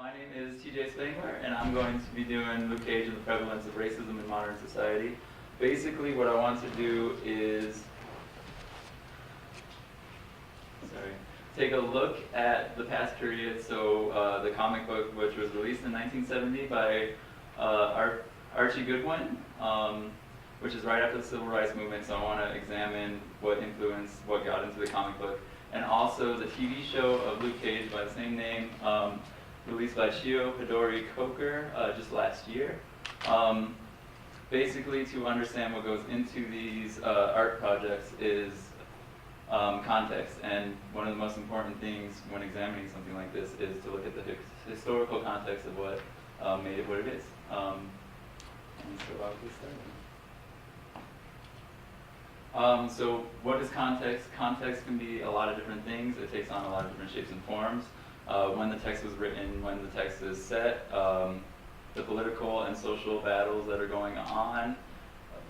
My name is TJ Spangler, and I'm going to be doing Luke Cage and the Prevalence of Racism in Modern Society. Basically, what I want to do is take a look at the past period. So the comic book, which was released in 1970 by Archie Goodwin, which is right after the Civil Rights Movement. So I want to examine what influenced what got into the comic book, and also the TV show of Luke Cage by the same name, released by Chio Hodori Coker just last year. Basically, to understand what goes into these art projects is context, and one of the most important things when examining something like this is to look at the historical context of what made it what it is. And so I'll get started. So what is context? Context can be a lot of different things. It takes on a lot of different shapes and forms. When the text was written, when the text is set, the political and social battles that are going on,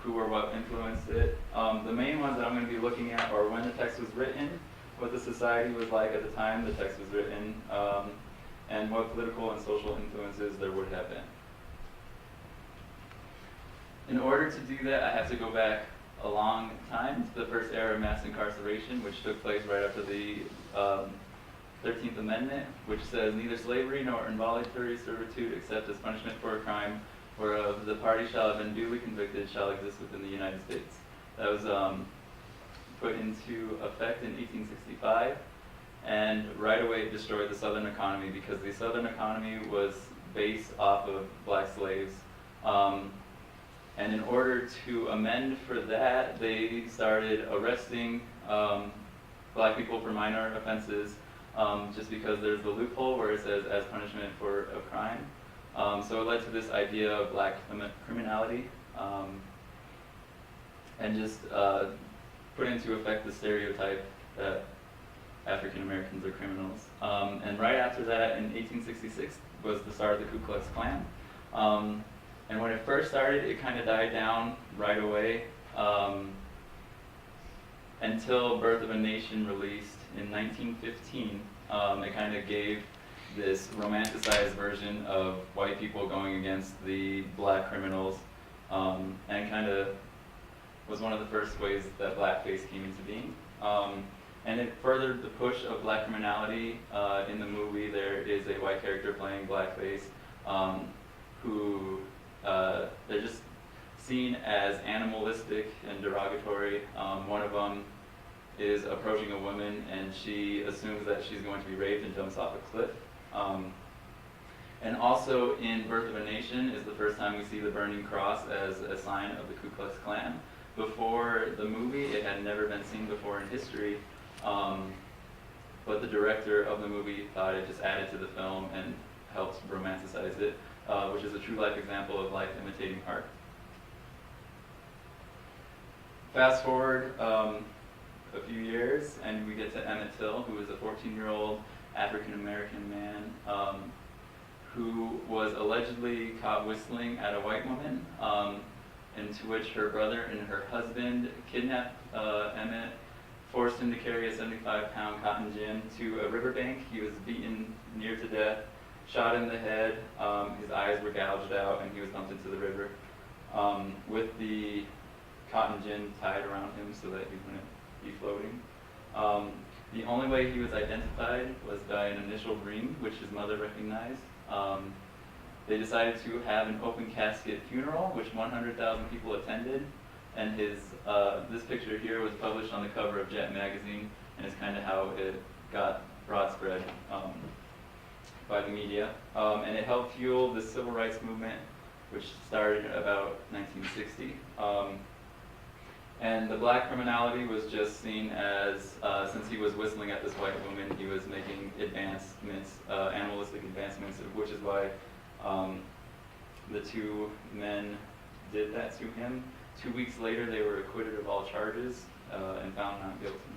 who or what influenced it. The main ones that I'm going to be looking at are when the text was written, what the society was like at the time the text was written, and what political and social influences there would have been. In order to do that, I have to go back a long time to the first era of mass incarceration, which took place right after the 13th Amendment, which says neither slavery nor involuntary servitude except as punishment for a crime whereof the party shall have been duly convicted shall exist within the United States. That was put into effect in 1865, and right away it destroyed the Southern economy because the Southern economy was based off of black slaves. And in order to amend for that, they started arresting black people for minor offenses, just because there's the loophole where it says as punishment for a crime. So it led to this idea of black criminality, and just put into effect the stereotype that African Americans are criminals. And right after that, in 1866, was the start of the Ku Klux Klan. And when it first started, it kind of died down right away, until Birth of a Nation released in 1915. It kind of gave this romanticized version of white people going against the black criminals, and kind of was one of the first ways that blackface came into being. And it furthered the push of black criminality. In the movie, there is a white character playing blackface, who they're just seen as animalistic and derogatory. One of them is approaching a woman, and she assumes that she's going to be raped and jumps off a cliff. And also in Birth of a Nation is the first time we see the burning cross as a sign of the Ku Klux Klan. Before the movie, it had never been seen before in history, but the director of the movie thought it just added to the film and helped romanticize it, which is a true life example of life imitating art. Fast forward a few years, and we get to Emmett Till, who is a 14-year-old African-American man who was allegedly caught whistling at a white woman, into which her brother and her husband kidnapped Emmett, forced him to carry a 75-pound cotton gin to a riverbank. He was beaten near to death, shot in the head, his eyes were gouged out, and he was dumped into the river with the cotton gin tied around him so that he wouldn't be floating. The only way he was identified was by an initial ring, which his mother recognized. They decided to have an open casket funeral, which 100,000 people attended, and this picture here was published on the cover of Jet magazine, and is kind of how it got broad spread by the media. And it helped fuel the civil rights movement, which started about 1960. And the black criminality was just seen as, since he was whistling at this white woman, he was making advancements, animalistic advancements, which is why the two men did that to him. 2 weeks later, they were acquitted of all charges and found not guilty.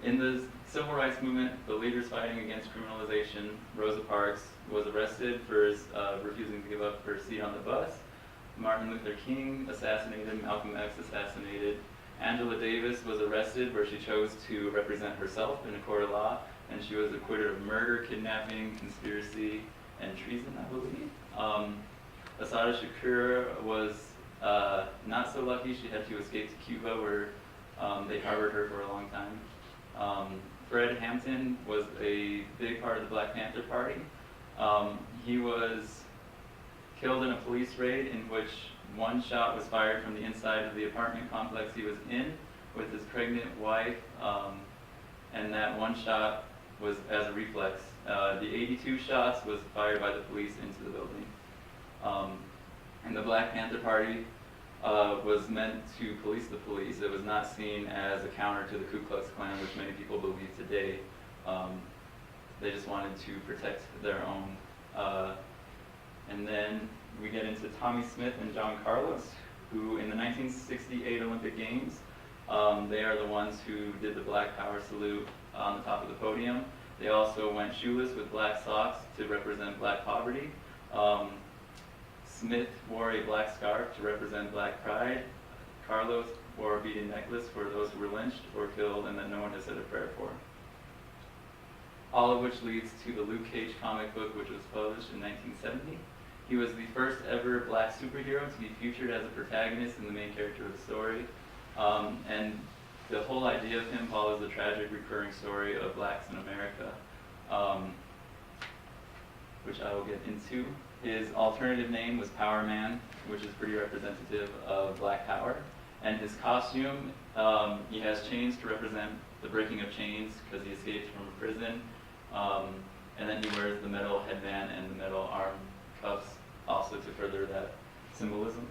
In the civil rights movement, the leaders fighting against criminalization, Rosa Parks was arrested for refusing to give up her seat on the bus. Martin Luther King assassinated, Malcolm X assassinated. Angela Davis was arrested where she chose to represent herself in a court of law. and she was acquitted of murder, kidnapping, conspiracy, and treason, I believe. Asada Shakur was not so lucky. She had to escape to Cuba, where they harbored her for a long time. Fred Hampton was a big part of the Black Panther Party. He was killed in a police raid in which one shot was fired from the inside of the apartment complex he was in with his pregnant wife, and that one shot was as a reflex. The 82 shots was fired by the police into the building. And the Black Panther Party was meant to police the police. It was not seen as a counter to the Ku Klux Klan, which many people believe today. They just wanted to protect their own. And then we get into Tommy Smith and John Carlos, who in the 1968 Olympic Games, they are the ones who did the Black Power salute on the top of the podium. They also went shoeless with black socks to represent black poverty. Smith wore a black scarf to represent black pride. Carlos wore a beaded necklace for those who were lynched or killed and that no one has said a prayer for. All of which leads to the Luke Cage comic book, which was published in 1970. He was the first ever black superhero to be featured as a protagonist and the main character of the story. And the whole idea of him follows the tragic recurring story of blacks in America, which I will get into. His alternative name was Power Man, which is pretty representative of black power. And his costume, he has chains to represent the breaking of chains because he escaped from a prison. And then he wears the metal headband and the metal arm cuffs also to further that symbolism.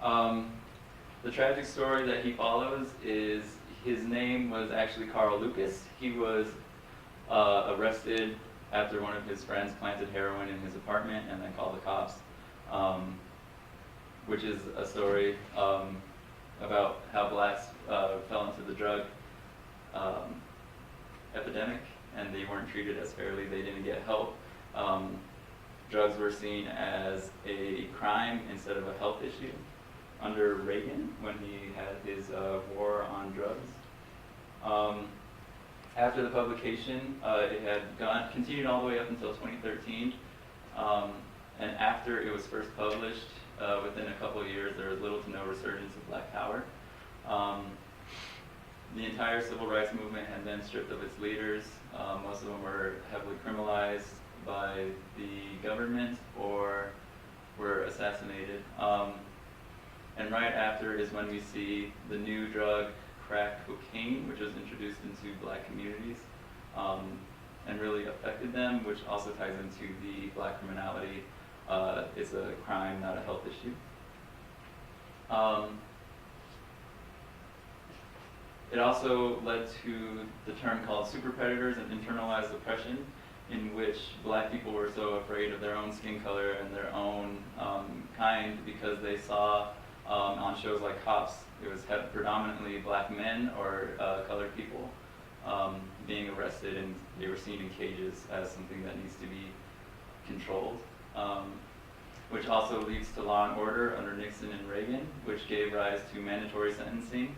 The tragic story that he follows is his name was actually Carl Lucas. He was arrested after one of his friends planted heroin in his apartment and then called the cops, which is a story about how blacks fell into the drug epidemic and they weren't treated as fairly. They didn't get help. Drugs were seen as a crime instead of a health issue under Reagan when he had his war on drugs. After the publication, it had continued all the way up until 2013, and after it was first published, within a couple of years, there was little to no resurgence of black power. The entire civil rights movement had been stripped of its leaders. Most of them were heavily criminalized by the government or were assassinated. And right after is when we see the new drug, crack cocaine, which was introduced into black communities and really affected them, which also ties into the black criminality. It's a crime, not a health issue. It also led to the term called super predators and internalized oppression, in which black people were so afraid of their own skin color and their own kind because they saw on shows like Cops, it was predominantly black men or colored people being arrested, and they were seen in cages as something that needs to be controlled, which also leads to law and order under Nixon and Reagan, which gave rise to mandatory sentencing,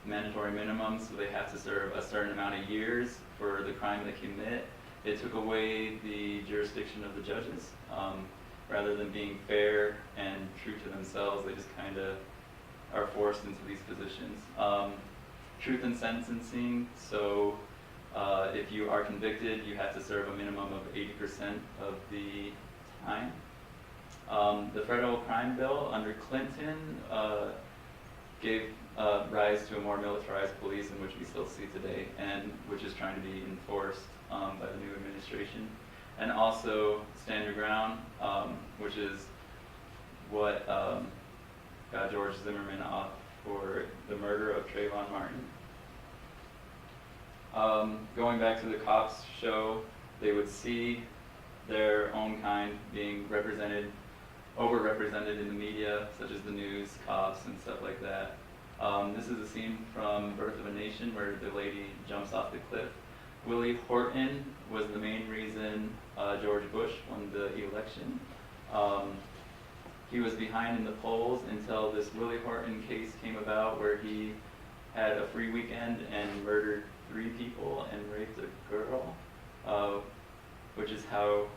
mandatory minimums, so they have to serve a certain amount of years for the crime they commit. It took away the jurisdiction of the judges. Rather than being fair and true to themselves, they just kind of are forced into these positions. Truth in sentencing, so if you are convicted, you have to serve a minimum of 80% of the time. The federal crime bill under Clinton gave rise to a more militarized police, in which we still see today, and which is trying to be enforced by the new administration. And also Stand Your Ground, which is what got George Zimmerman off for the murder of Trayvon Martin. Going back to the Cops show, they would see their own kind being represented, overrepresented in the media, such as the news, Cops, and stuff like that. This is a scene from Birth of a Nation where the lady jumps off the cliff. Willie Horton was the main reason George Bush won the election. He was behind in the polls until this Willie Horton case came about, where he had a free weekend and murdered 3 people and raped a girl, which is how,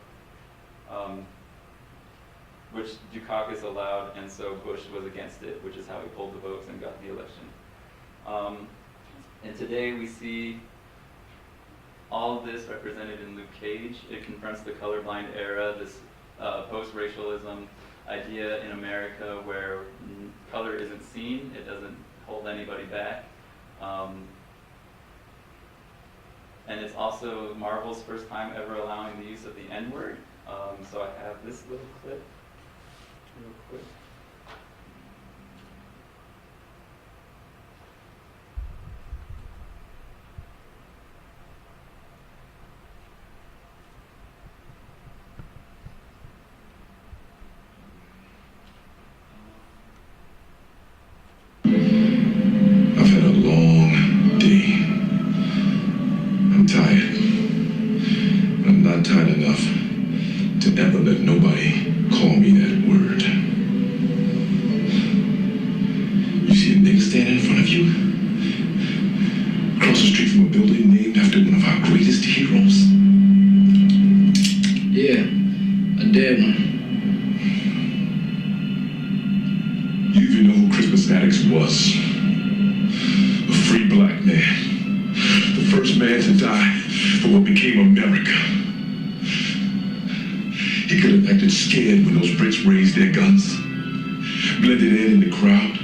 which Dukakis allowed, and so Bush was against it, which is how he pulled the votes and got the election. And today we see all of this represented in Luke Cage. It confronts the colorblind era, this post-racialism idea in America where color isn't seen, it doesn't hold anybody back. And it's also Marvel's first time ever allowing the use of the N-word. So I have this little clip, real quick. I've had a long day. I'm tired. But I'm not tired enough to ever let nobody call me that word. You see a nigga standing in front of you? Across the street from a building named after one of our greatest heroes? Yeah, a dead one. You even know who Christmas Maddox was? A free black man. The first man to die for what became America. He could have acted scared when those Brits raised their guns. Blended in the crowd.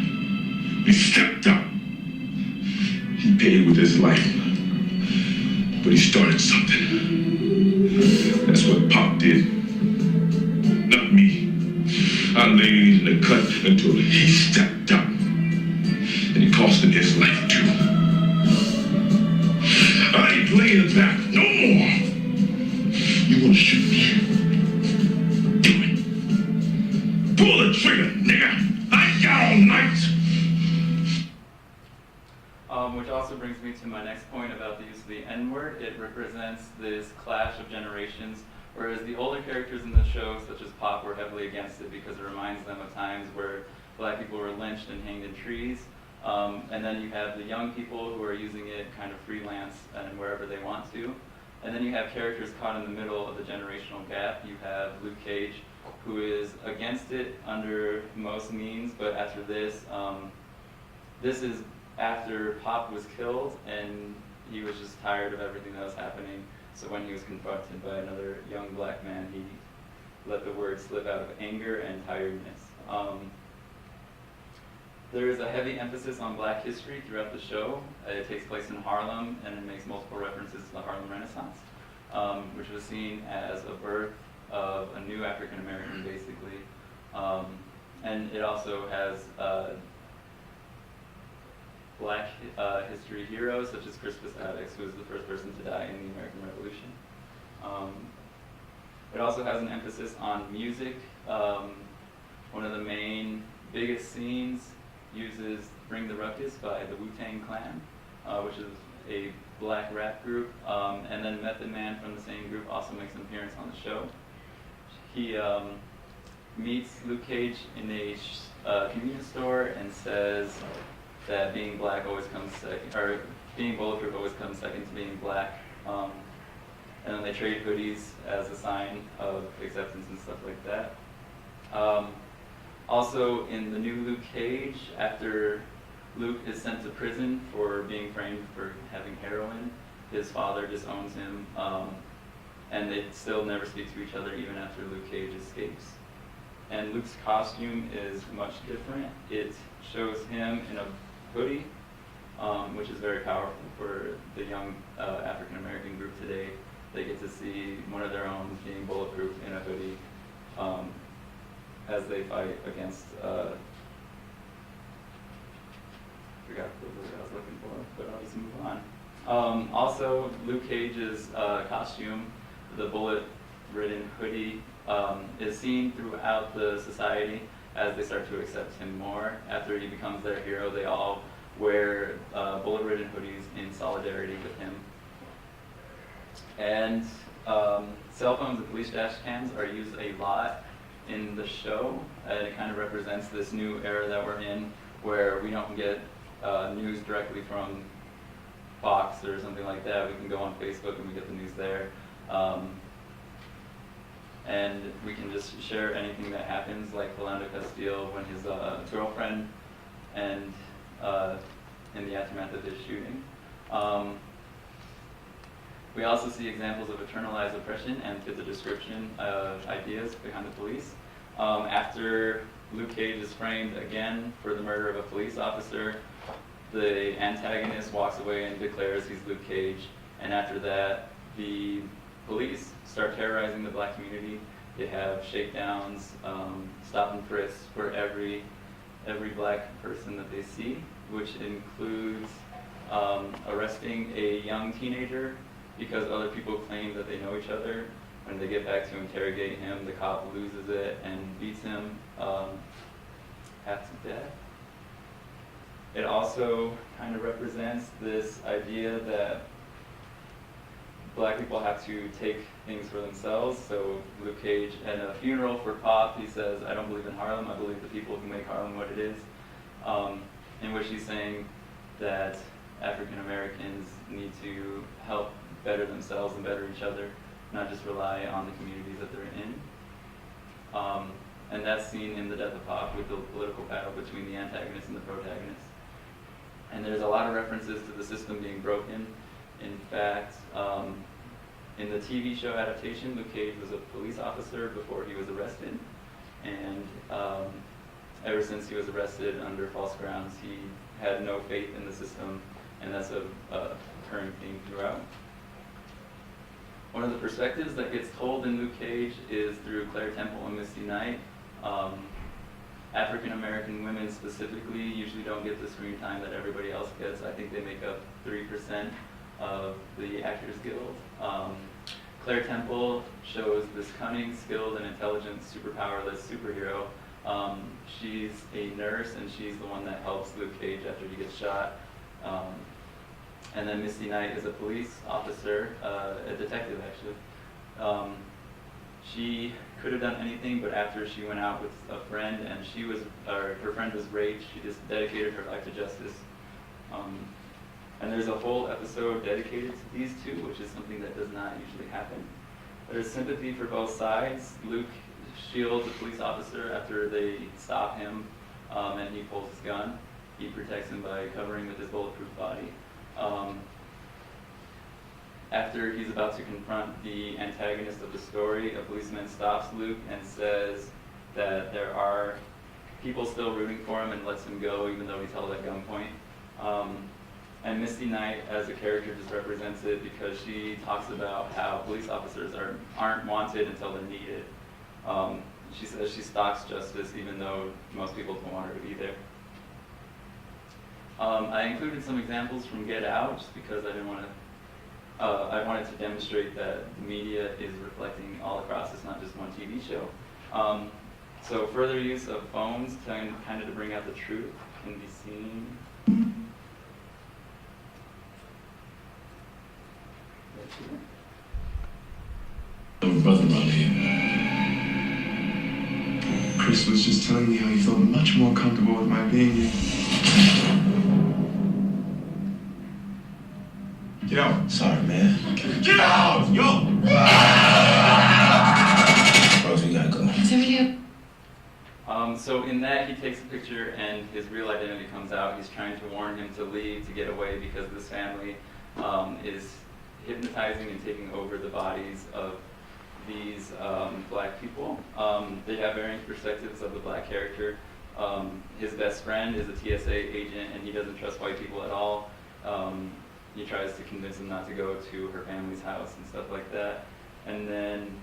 He stepped up. He paid with his life. But he started something. That's what Pop did. Not me. I laid in the cut until he stepped up. And it cost him his life too. I ain't laying back no more. You wanna shoot me? Do it. Pull the trigger, nigga. I ain't got all night. Which also brings me to my next point about the use of the N-word. It represents this clash of generations, whereas the older characters in the show, such as Pop, were heavily against it because it reminds them of times where black people were lynched and hanged in trees. And then you have the young people who are using it kind of freelance and wherever they want to. And then you have characters caught in the middle of the generational gap. You have Luke Cage, who is against it under most means, but after this, this is after Pop was killed and he was just tired of everything that was happening. So when he was confronted by another young black man, he let the word slip out of anger and tiredness. There is a heavy emphasis on black history throughout the show. It takes place in Harlem, and it makes multiple references to the Harlem Renaissance, which was seen as a birth of a new African American, basically. And it also has black history heroes, such as Kritis Costume, who was the first person to die in the American Revolution. It also has an emphasis on music. One of the main biggest scenes uses Bring the Ruckus by the Wu-Tang Clan, which is a black rap group, and then Method Man from the same group also makes an appearance on the show. He meets Luke Cage in a convenience store and says that being black always comes second, or being bulletproof always comes second to being black. And then they trade hoodies as a sign of acceptance and stuff like that. Also, in the new Luke Cage, after Luke is sent to prison for being framed for having heroin, his father disowns him, and they still never speak to each other even after Luke Cage escapes. And Luke's costume is much different. It shows him in a hoodie, which is very powerful for the young African American group today. They get to see one of their own being bulletproof in a hoodie as they fight against, I forgot the word I was looking for, but I'll just move on. Also, Luke Cage's costume, the bullet-ridden hoodie, is seen throughout the society as they start to accept him more. After he becomes their hero, they all wear bullet-ridden hoodies in solidarity with him. And cell phones and police dash cams are used a lot in the show. It kind of represents this new era that we're in, where we don't get news directly from Fox or something like that, we can go on Facebook and we get the news there. And we can just share anything that happens, like Philando Castile when his girlfriend and in the aftermath of his shooting. We also see examples of internalized oppression and fit the description of ideas behind the police. After Luke Cage is framed again for the murder of a police officer, the antagonist walks away and declares he's Luke Cage, and after that, the police start terrorizing the black community. They have shakedowns, stop and frisk for every black person that they see, which includes arresting a young teenager because other people claim that they know each other. When they get back to interrogate him, the cop loses it and beats him half to death. It also kind of represents this idea that black people have to take things for themselves. So Luke Cage, at a funeral for Pop, he says, "I don't believe in Harlem, I believe the people who make Harlem what it is," in which he's saying that African Americans need to help better themselves and better each other, not just rely on the communities that they're in. And that's seen in The Death of Pop with the political battle between the antagonist and the protagonist. And there's a lot of references to the system being broken. In fact, in the TV show adaptation, Luke Cage was a police officer before he was arrested. And ever since he was arrested under false grounds, he had no faith in the system, and that's a recurring theme throughout. One of the perspectives that gets told in Luke Cage is through Claire Temple and Misty Night. African American women specifically usually don't get the screen time that everybody else gets. I think they make up 3% of the Actors Guild. Claire Temple shows this cunning, skilled, and intelligent, superpowerless superhero. She's a nurse, and she's the one that helps Luke Cage after he gets shot. And then Misty Night is a police officer, a detective actually. She could have done anything, but after she went out with a friend and her friend was raped, she just dedicated her life to justice. And there's a whole episode dedicated to these two, which is something that does not usually happen. There's sympathy for both sides. Luke shields the police officer after they stop him, and he pulls his gun. He protects him by covering with his bulletproof body. After he's about to confront the antagonist of the story, a policeman stops Luke and says that there are people still rooting for him and lets him go even though he's held at gunpoint. And Misty Night as a character just represents it because she talks about how police officers aren't wanted until they're needed. She says she stalks justice even though most people don't want her to be there. I included some examples from Get Out just because I wanted to demonstrate that the media is reflecting all across. It's not just one TV show. So further use of phones kind of to bring out the truth can be seen. Brother around here. Chris was just telling me how he felt much more comfortable with my being here. Get out. Sorry, man. Get out! Yo! Bros, we gotta go. So in that, he takes a picture and his real identity comes out. He's trying to warn him to leave, to get away, because this family is hypnotizing and taking over the bodies of these black people. They have varying perspectives of the black character. His best friend is a TSA agent, and he doesn't trust white people at all. He tries to convince him not to go to her family's house and stuff like that. And then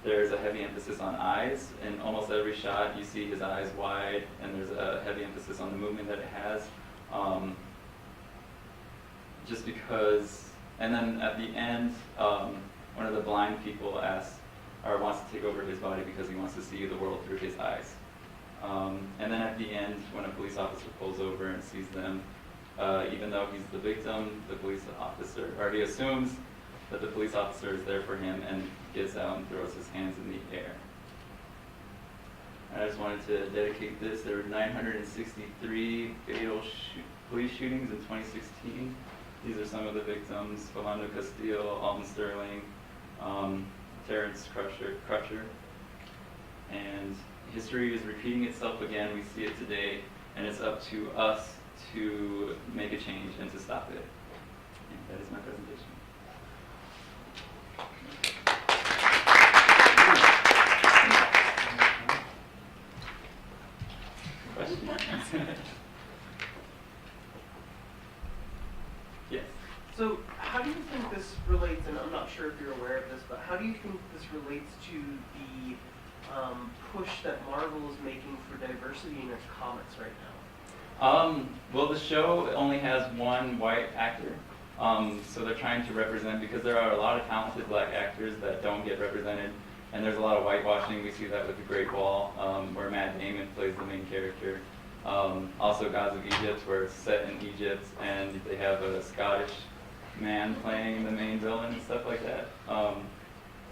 there's a heavy emphasis on eyes. In almost every shot, you see his eyes wide, and there's a heavy emphasis on the movement that it has. Just because, and then at the end, one of the blind people wants to take over his body because he wants to see the world through his eyes. And then at the end, when a police officer pulls over and sees them, even though he's the victim, the police officer already assumes that the police officer is there for him and gets out and throws his hands in the air. And I just wanted to dedicate this. There were 963 fatal police shootings in 2016. These are some of the victims: Philando Castile, Alton Sterling, Terrence Crutcher. And history is repeating itself again. We see it today, and it's up to us to make a change and to stop it. And that is my presentation. Questions? Yes. So how do you think this relates, and I'm not sure if you're aware of this, but how do you think this relates to the push that Marvel is making for diversity in its comics right now? Well, the show only has one white actor, so they're trying to represent, because there are a lot of talented black actors that don't get represented, and there's a lot of whitewashing. We see that with The Great Wall, where Matt Damon plays the main character. Also Gods of Egypt, where it's set in Egypt, and they have a Scottish man playing the main villain and stuff like that.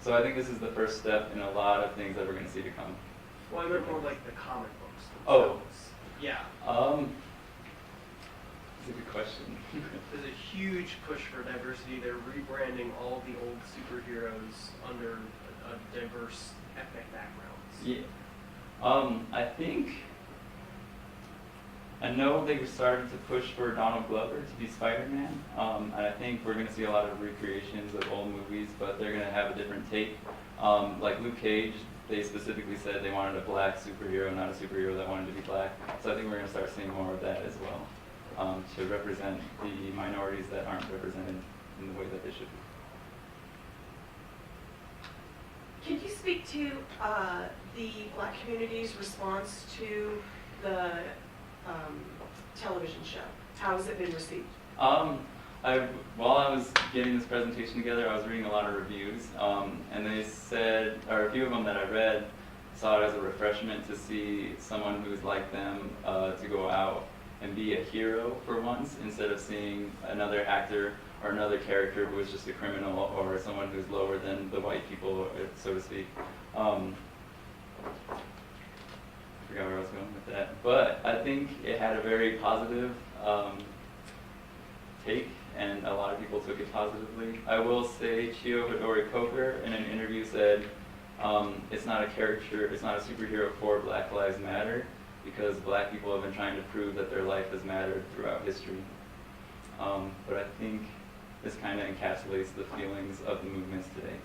So I think this is the first step in a lot of things that we're going to see to come. Well, I meant more like the comic books Oh. themselves. Yeah. That's a good question. There's a huge push for diversity. They're rebranding all the old superheroes under a diverse ethnic backgrounds. Yeah. I know they started to push for Donald Glover to be Spider-Man, and I think we're going to see a lot of recreations of old movies, but they're going to have a different take. Like Luke Cage, they specifically said they wanted a black superhero, not a superhero that wanted to be black. So I think we're going to start seeing more of that as well, to represent the minorities that aren't represented in the way that they should be. Can you speak to the black community's response to the television show? How has it been received? While I was getting this presentation together, I was reading a lot of reviews, and they said, or a few of them that I read, saw it as a refreshment to see someone who's like them to go out and be a hero for once, instead of seeing another actor or another character who is just a criminal or someone who's lower than the white people, so to speak. I forgot where I was going with that, but I think it had a very positive take, and a lot of people took it positively. I will say Chio Hodori Coker in an interview said it's not a caricature, it's not a superhero for Black Lives Matter, because black people have been trying to prove that their life has mattered throughout history. But I think this kind of encapsulates the feelings of the movements today.